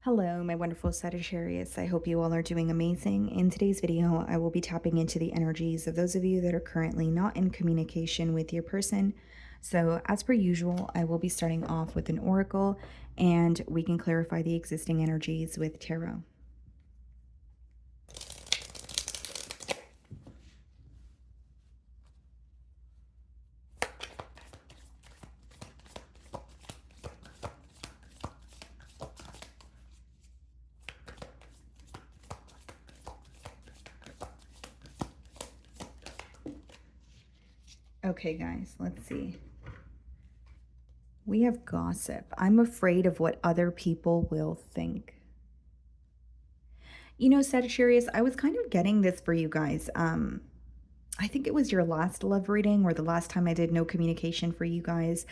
Hello, my wonderful Sagittarius. I hope you all are doing amazing. In today's video, I will be tapping into the energies of those of you that are currently not in communication with your person. So, as per usual, I will be starting off with an oracle and we can clarify the existing energies with tarot. Okay, guys, let's see. We have gossip. I'm afraid of what other people will think. You know, Sagittarius, I was kind of getting this for you guys. I think it was your last love reading or the last time I did no communication for you guys,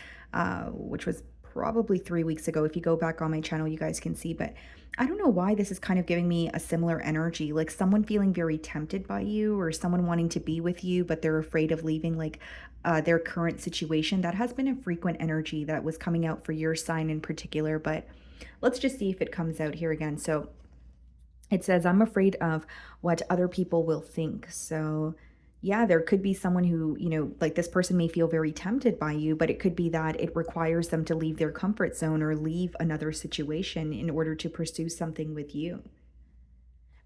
which was probably 3 weeks ago. If you go back on my channel, you guys can see. But I don't know why this is kind of giving me a similar energy, like someone feeling very tempted by you or someone wanting to be with you, but they're afraid of leaving like their current situation. That has been a frequent energy that was coming out for your sign in particular. But let's just see if it comes out here again. So it says, I'm afraid of what other people will think. So, yeah, there could be someone who, like this person may feel very tempted by you, but it could be that it requires them to leave their comfort zone or leave another situation in order to pursue something with you.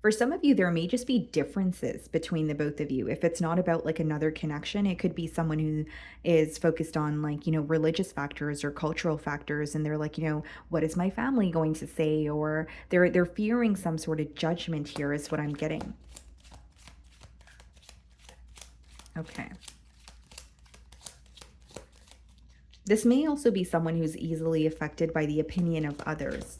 For some of you, there may just be differences between the both of you. If it's not about like another connection, it could be someone who is focused on like, religious factors or cultural factors. And they're like, what is my family going to say? Or they're fearing some sort of judgment here is what I'm getting. Okay. This may also be someone who's easily affected by the opinion of others.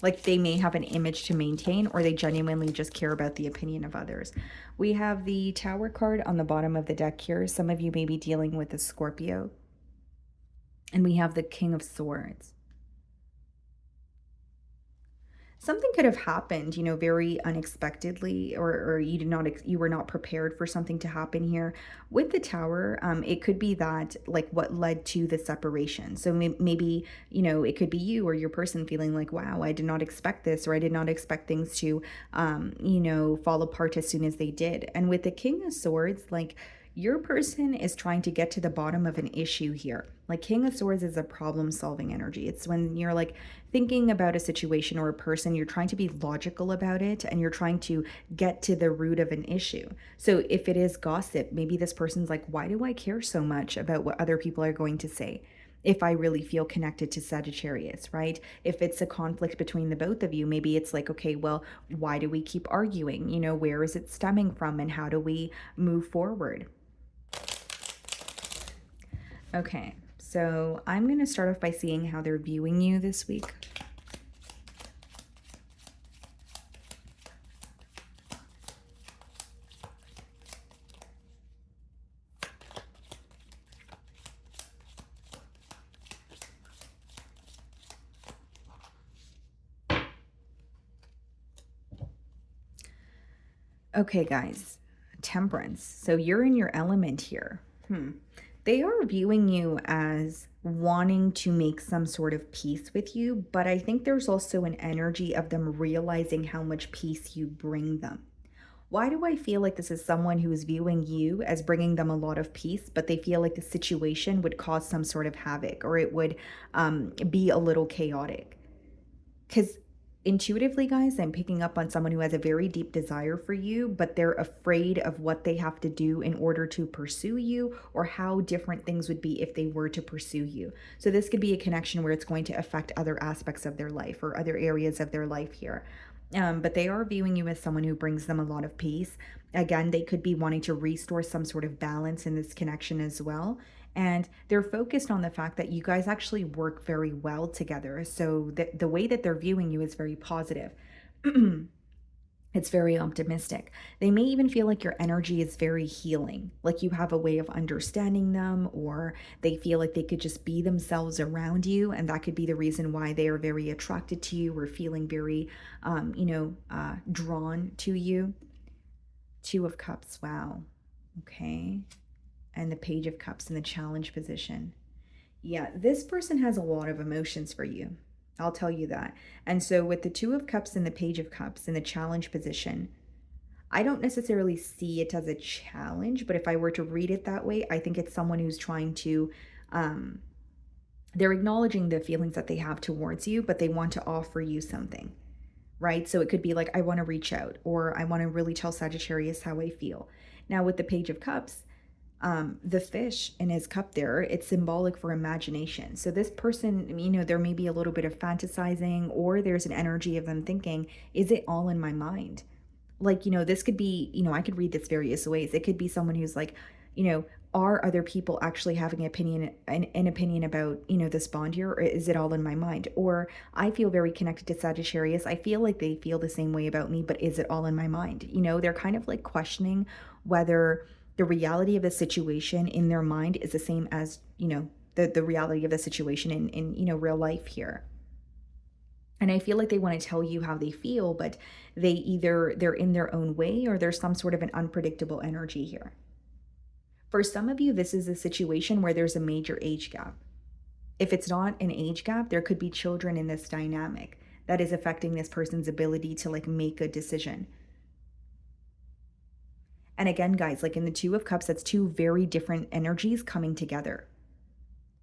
Like they may have an image to maintain or they genuinely just care about the opinion of others. We have the Tower card on the bottom of the deck here. Some of you may be dealing with a Scorpio. And we have the King of Swords. Something could have happened, very unexpectedly, or you were not prepared for something to happen here. With the Tower, it could be that like what led to the separation. So maybe, it could be you or your person feeling like, wow, I did not expect this, or I did not expect things to, fall apart as soon as they did. And with the King of Swords, like your person is trying to get to the bottom of an issue here. Like King of Swords is a problem solving energy. It's when you're like thinking about a situation or a person, you're trying to be logical about it and you're trying to get to the root of an issue. So if it is gossip, maybe this person's like, why do I care so much about what other people are going to say? If I really feel connected to Sagittarius, right? If it's a conflict between the both of you, maybe it's like, okay, well, why do we keep arguing? Where is it stemming from and how do we move forward? Okay, so I'm going to start off by seeing how they're viewing you this week. Okay, guys, Temperance. So you're in your element here. They are viewing you as wanting to make some sort of peace with you, but I think there's also an energy of them realizing how much peace you bring them. Why do I feel like this is someone who is viewing you as bringing them a lot of peace, but they feel like the situation would cause some sort of havoc or it would be a little chaotic? Because intuitively, guys, I'm picking up on someone who has a very deep desire for you, but they're afraid of what they have to do in order to pursue you or how different things would be if they were to pursue you. So this could be a connection where it's going to affect other aspects of their life or other areas of their life here. But they are viewing you as someone who brings them a lot of peace. Again, they could be wanting to restore some sort of balance in this connection as well. And they're focused on the fact that you guys actually work very well together. So the way that they're viewing you is very positive. It's very optimistic. They may even feel like your energy is very healing, like you have a way of understanding them, or they feel like they could just be themselves around you. And that could be the reason why they are very attracted to you or feeling very, drawn to you. Two of Cups. Wow. Okay. And the Page of Cups in the challenge position. Yeah, this person has a lot of emotions for you. I'll tell you that. And so, with the Two of Cups and the Page of Cups in the challenge position, I don't necessarily see it as a challenge, but if I were to read it that way, I think it's someone who's trying to, um, they're acknowledging the feelings that they have towards you, but they want to offer you something, right? So it could be like, I want to reach out, or I want to really tell Sagittarius how I feel. Now, with the Page of Cups, the fish in his cup there, it's symbolic for imagination. So this person, there may be a little bit of fantasizing, or there's an energy of them thinking, is it all in my mind? Like, this could be, I could read this various ways. It could be someone who's like, you know, are other people actually having an opinion about, this bond here, or is it all in my mind? Or I feel very connected to Sagittarius. I feel like they feel the same way about me, but is it all in my mind? They're kind of like questioning whether the reality of the situation in their mind is the same as, the reality of the situation in real life here. And I feel like they want to tell you how they feel, but they're in their own way, or there's some sort of an unpredictable energy here. For some of you, this is a situation where there's a major age gap. If it's not an age gap, there could be children in this dynamic that is affecting this person's ability to like make a decision. And again, guys, like in the Two of Cups, that's two very different energies coming together.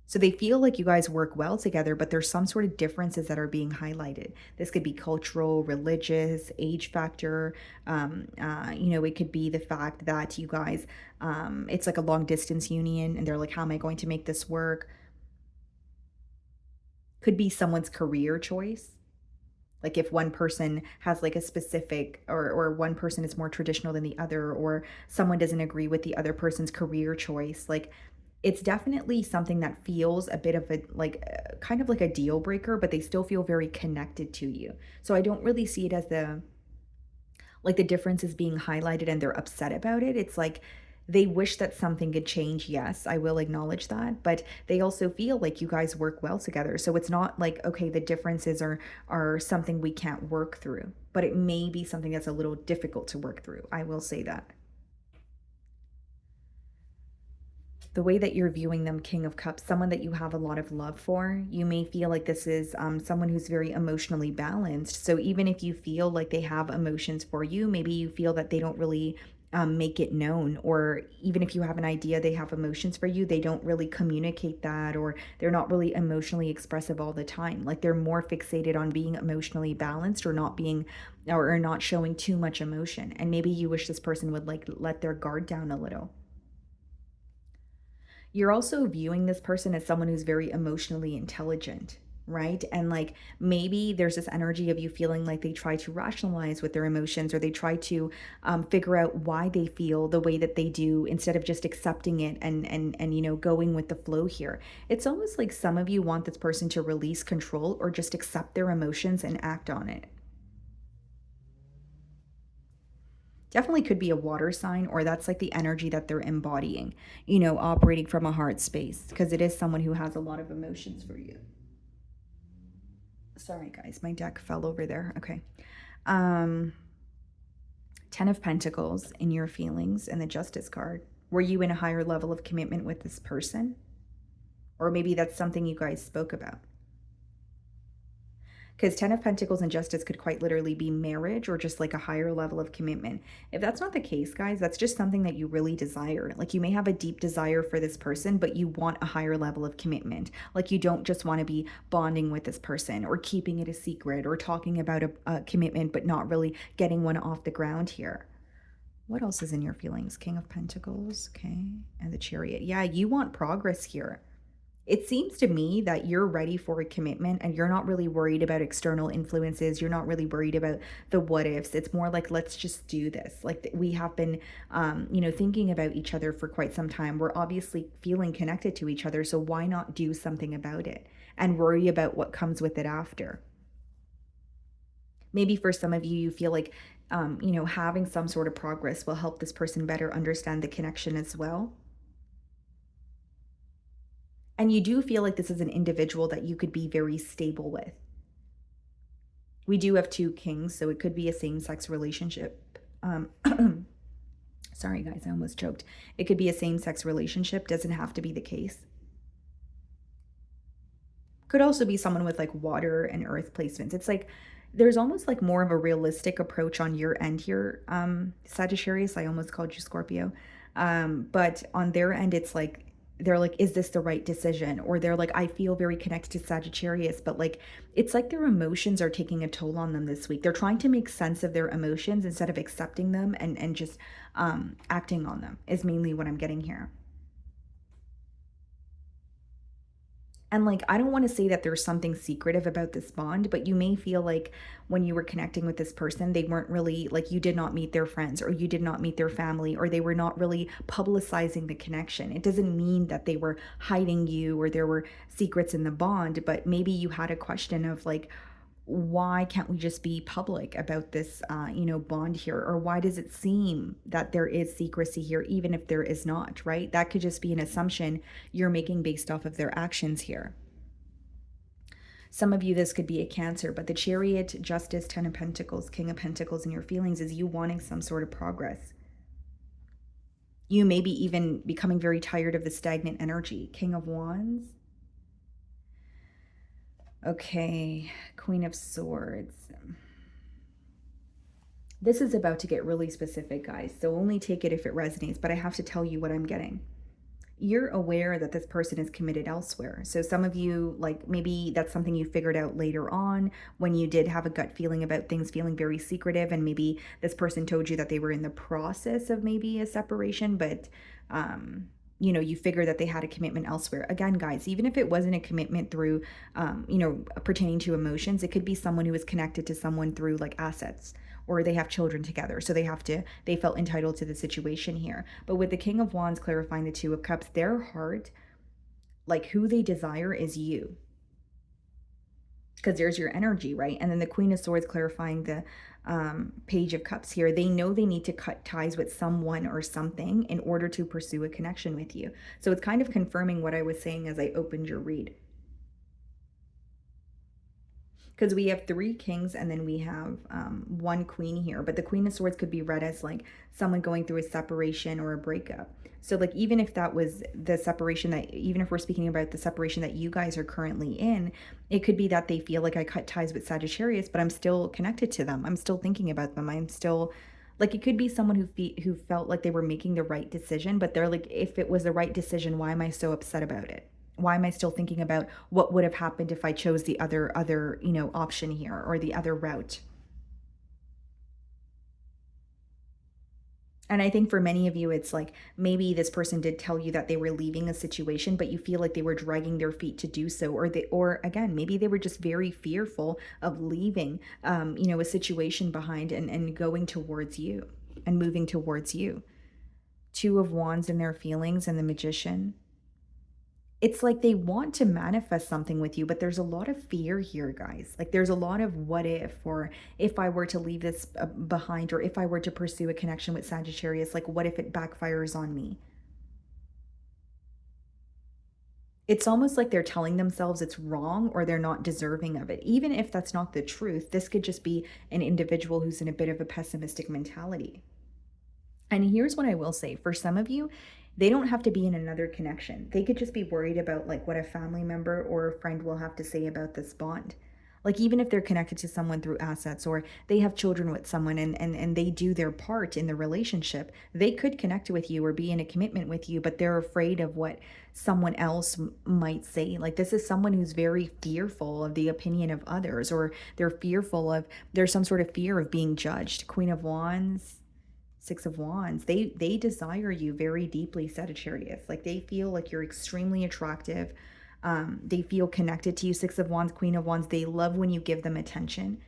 So they feel like you guys work well together, but there's some sort of differences that are being highlighted. This could be cultural, religious, age factor. It could be the fact that you guys, it's like a long distance union, and they're like, how am I going to make this work? Could be someone's career choice. Like if one person has like a specific, or one person is more traditional than the other, or someone doesn't agree with the other person's career choice. Like it's definitely something that feels a bit of a like kind of like a deal breaker, but they still feel very connected to you. So I don't really see it as the difference is being highlighted and they're upset about it. It's like they wish that something could change. Yes, I will acknowledge that, but they also feel like you guys work well together. So it's not like, okay, the differences are something we can't work through, but it may be something that's a little difficult to work through. I will say that. The way that you're viewing them, King of Cups, someone that you have a lot of love for, you may feel like this is someone who's very emotionally balanced. So even if you feel like they have emotions for you, maybe you feel that they don't really make it known, or even if you have an idea they have emotions for you, they don't really communicate that, or they're not really emotionally expressive all the time. Like they're more fixated on being emotionally balanced, or not being, or not showing too much emotion. And maybe you wish this person would like let their guard down a little. You're also viewing this person as someone who's very emotionally intelligent, right? And like maybe there's this energy of you feeling like they try to rationalize with their emotions, or they try to figure out why they feel the way that they do, instead of just accepting it and going with the flow here. It's almost like some of you want this person to release control, or just accept their emotions and act on it. Definitely could be a water sign, or that's like the energy that they're embodying, operating from a heart space, because it is someone who has a lot of emotions for you. Sorry, guys, my deck fell over there. Okay. Um, 10 of Pentacles in your feelings, and the Justice card. Were you in a higher level of commitment with this person? Or maybe that's something you guys spoke about. Because 10 of Pentacles and Justice could quite literally be marriage, or just like a higher level of commitment. If that's not the case, guys, that's just something that you really desire. Like you may have a deep desire for this person, but you want a higher level of commitment. Like you don't just want to be bonding with this person, or keeping it a secret, or talking about a commitment, but not really getting one off the ground here. What else is in your feelings? King of Pentacles, okay, and the Chariot. Yeah, you want progress here. It seems to me that you're ready for a commitment, and you're not really worried about external influences. You're not really worried about the what ifs. It's more like, let's just do this. Like we have been, thinking about each other for quite some time. We're obviously feeling connected to each other. So why not do something about it and worry about what comes with it after? Maybe for some of you, you feel like, having some sort of progress will help this person better understand the connection as well. And you do feel like this is an individual that you could be very stable with. We do have two kings, so it could be a same-sex relationship. Sorry, guys, I almost choked. It could be a same-sex relationship, doesn't have to be the case. Could also be someone with like water and earth placements. It's like there's almost like more of a realistic approach on your end here, Sagittarius. I almost called you Scorpio. But on their end, it's like they're like, is this the right decision? Or they're like, I feel very connected to Sagittarius, but like it's like their emotions are taking a toll on them this week. They're trying to make sense of their emotions instead of accepting them and just acting on them, is mainly what I'm getting here. And like, I don't want to say that there's something secretive about this bond, but you may feel like when you were connecting with this person, they weren't really like you did not meet their friends or you did not meet their family or they were not really publicizing the connection. It doesn't mean that they were hiding you or there were secrets in the bond, but maybe you had a question of like, why can't we just be public about this bond here, or why does it seem that there is secrecy here even if there is not, right? That could just be an assumption you're making based off of their actions here. Some of you, this could be a Cancer, but the Chariot, Justice, Ten of Pentacles, King of Pentacles in your feelings is you wanting some sort of progress. You may be even becoming very tired of the stagnant energy. King of Wands. Okay, Queen of Swords. This is about to get really specific, guys, so only take it if it resonates, but I have to tell you what I'm getting. You're aware that this person is committed elsewhere. So some of you, like maybe that's something you figured out later on when you did have a gut feeling about things feeling very secretive, and maybe this person told you that they were in the process of maybe a separation, but you figure that they had a commitment elsewhere. Again, guys, even if it wasn't a commitment through pertaining to emotions, it could be someone who is connected to someone through like assets, or they have children together, so they felt entitled to the situation here. But with the King of Wands clarifying the Two of Cups, their heart, like who they desire is you, because there's your energy, right? And then the Queen of Swords clarifying the Page of Cups here. They know they need to cut ties with someone or something in order to pursue a connection with you. So it's kind of confirming what I was saying as I opened your read. Because we have 3 kings and then we have 1 queen here. But the Queen of Swords could be read as like someone going through a separation or a breakup. So like even if that was the separation that, even if we're speaking about the separation that you guys are currently in, it could be that they feel like I cut ties with Sagittarius, but I'm still connected to them. I'm still thinking about them. I'm still like, it could be someone who felt like they were making the right decision, but they're like, if it was the right decision, why am I so upset about it? Why am I still thinking about what would have happened if I chose the other option here, or the other route? And I think for many of you, it's like maybe this person did tell you that they were leaving a situation, but you feel like they were dragging their feet to do so, or again, maybe they were just very fearful of leaving, a situation behind and going towards you and moving towards you. Two of Wands in their feelings and the Magician. It's like they want to manifest something with you, but there's a lot of fear here, guys. Like there's a lot of what if, or if I were to leave this behind, or if I were to pursue a connection with Sagittarius, like what if it backfires on me? It's almost like they're telling themselves it's wrong or they're not deserving of it. Even if that's not the truth, this could just be an individual who's in a bit of a pessimistic mentality. And here's what I will say, for some of you, they don't have to be in another connection. They could just be worried about like what a family member or a friend will have to say about this bond. Like even if they're connected to someone through assets, or they have children with someone and they do their part in the relationship, they could connect with you or be in a commitment with you, but they're afraid of what someone else might say. Like this is someone who's very fearful of the opinion of others, or they're fearful of, there's some sort of fear of being judged. Queen of Wands, Six of Wands, they desire you very deeply, Sagittarius. Like they feel like you're extremely attractive. They feel connected to you. Six of Wands, Queen of Wands, they love when you give them attention.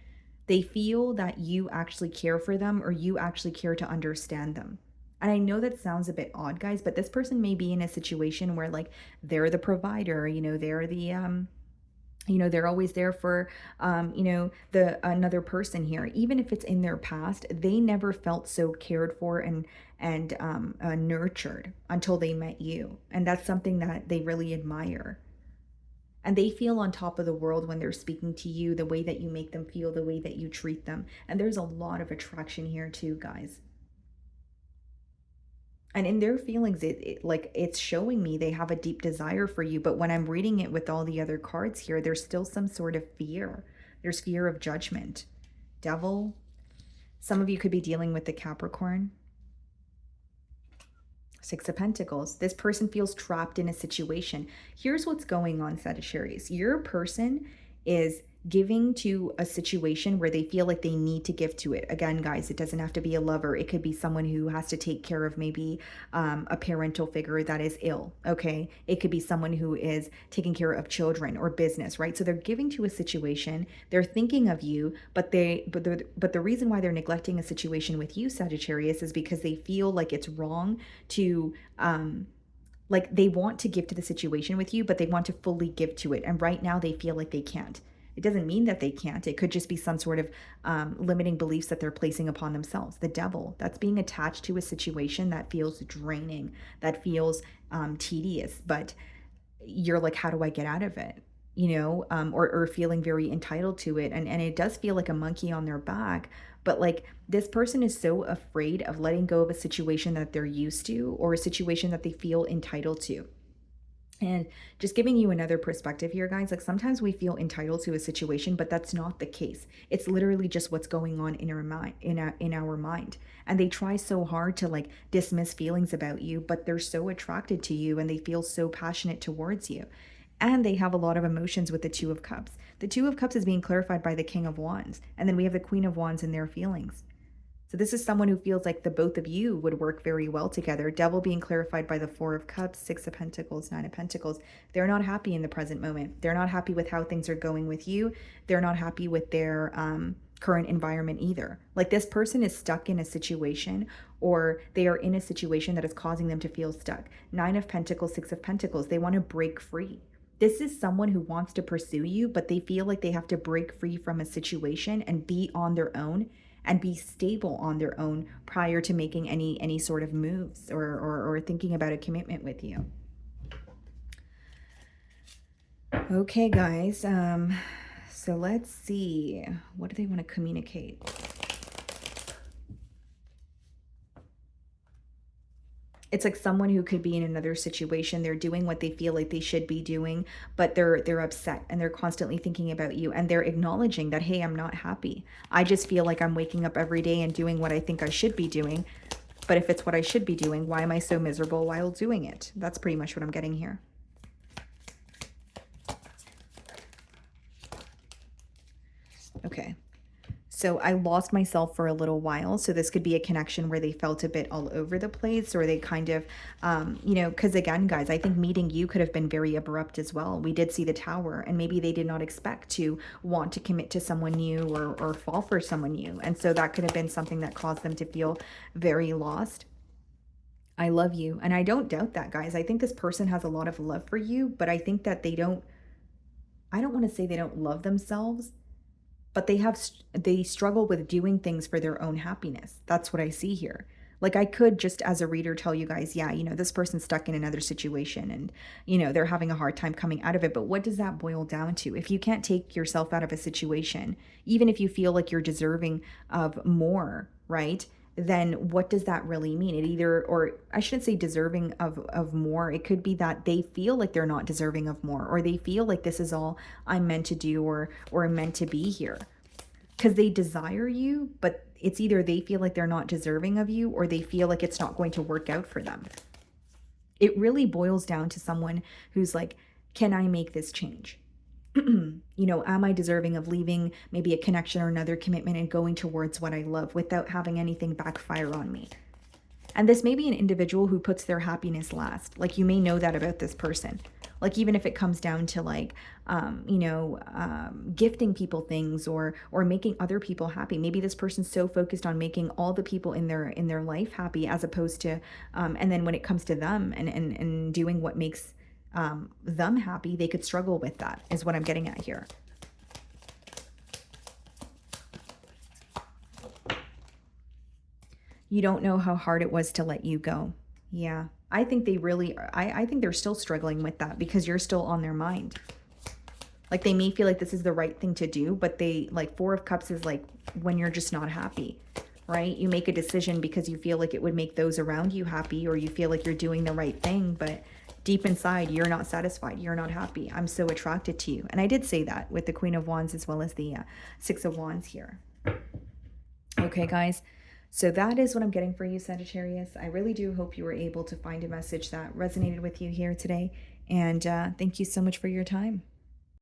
They feel that you actually care for them, or you actually care to understand them. And I know that sounds a bit odd, guys, but this person may be in a situation where like they're the provider, they're the they're always there for the another person here. Even if it's in their past, they never felt so cared for and nurtured until they met you, and that's something that they really admire. And they feel on top of the world when they're speaking to you, the way that you make them feel, the way that you treat them. And there's a lot of attraction here too, guys. And in their feelings, like it's showing me they have a deep desire for you. But when I'm reading it with all the other cards here, there's still some sort of fear. There's fear of judgment. Devil. Some of you could be dealing with the Capricorn. Six of Pentacles. This person feels trapped in a situation. Here's what's going on, Sagittarius. Your person is giving to a situation where they feel like they need to give to it. Again, guys, it doesn't have to be a lover. It could be someone who has to take care of maybe a parental figure that is ill, okay? It could be someone who is taking care of children or business, right? So they're giving to a situation. They're thinking of you, but the reason why they're neglecting a situation with you, Sagittarius, is because they feel like it's wrong to like they want to give to the situation with you, but they want to fully give to it. And right now they feel like they can't. It doesn't mean that they can't. It could just be some sort of limiting beliefs that they're placing upon themselves. The devil, that's being attached to a situation that feels draining, that feels tedious, but you're like, how do I get out of it? You know, or feeling very entitled to it. And it does feel like a monkey on their back. But like this person is so afraid of letting go of a situation that they're used to or a situation that they feel entitled to. And just giving you another perspective here, guys, like sometimes we feel entitled to a situation, but that's not the case. It's literally just what's going on in our mind, in our mind. And they try so hard to like dismiss feelings about you, but they're so attracted to you and they feel so passionate towards you. And they have a lot of emotions with the Two of Cups. The Two of Cups is being clarified by the King of Wands. And then we have the Queen of Wands and their feelings. So this is someone who feels like the both of you would work very well together. Devil being clarified by the Four of Cups, Six of Pentacles, Nine of Pentacles. They're not happy in the present moment. They're not happy with how things are going with you. They're not happy with their current environment either. Like this person is stuck in a situation, or they are in a situation that is causing them to feel stuck. Nine of Pentacles, Six of Pentacles. They want to break free. This is someone who wants to pursue you, but they feel like they have to break free from a situation and be on their own and be stable on their own prior to making any sort of moves or thinking about a commitment with you. Okay, guys. So let's see. What do they want to communicate? It's like someone who could be in another situation. They're doing what they feel like they should be doing, but they're upset and they're constantly thinking about you, and they're acknowledging that, hey, I'm not happy. I just feel like I'm waking up every day and doing what I think I should be doing. But if it's what I should be doing, why am I so miserable while doing it? That's pretty much what I'm getting here. Okay. So I lost myself for a little while. So this could be a connection where they felt a bit all over the place, or they kind of, you know, because again, guys, I think meeting you could have been very abrupt as well. We did see the Tower, and maybe they did not expect to want to commit to someone new or fall for someone new. And so that could have been something that caused them to feel very lost. I love you. And I don't doubt that, guys. I think this person has a lot of love for you, but I think that I don't want to say they don't love themselves, but they struggle with doing things for their own happiness. That's what I see here. Like I could just as a reader tell you guys, yeah, you know, this person's stuck in another situation and, you know, they're having a hard time coming out of it. But what does that boil down to? If you can't take yourself out of a situation, even if you feel like you're deserving of more, right? Then what does that really mean? It either, or I shouldn't say deserving of more. It could be that they feel like they're not deserving of more, or they feel like this is all I'm meant to do or meant to be here. Because they desire you, but it's either they feel like they're not deserving of you, or they feel like it's not going to work out for them. It really boils down to someone who's like, can I make this change? You know, am I deserving of leaving maybe a connection or another commitment and going towards what I love without having anything backfire on me? And this may be an individual who puts their happiness last. Like you may know that about this person. Like even if it comes down to like, you know, gifting people things or making other people happy. Maybe this person's so focused on making all the people in their life happy, as opposed to, and then when it comes to them and doing what makes them happy, they could struggle with that, is what I'm getting at here. You don't know how hard it was to let you go. Yeah, I think they really, I think they're still struggling with that because you're still on their mind. Like they may feel like this is the right thing to do, but they, like Four of Cups is like when you're just not happy. right? You make a decision because you feel like it would make those around you happy, or you feel like you're doing the right thing, but deep inside, you're not satisfied. You're not happy. I'm so attracted to you. And I did say that with the Queen of Wands as well as the Six of Wands here. Okay, guys. So that is what I'm getting for you, Sagittarius. I really do hope you were able to find a message that resonated with you here today. And thank you so much for your time.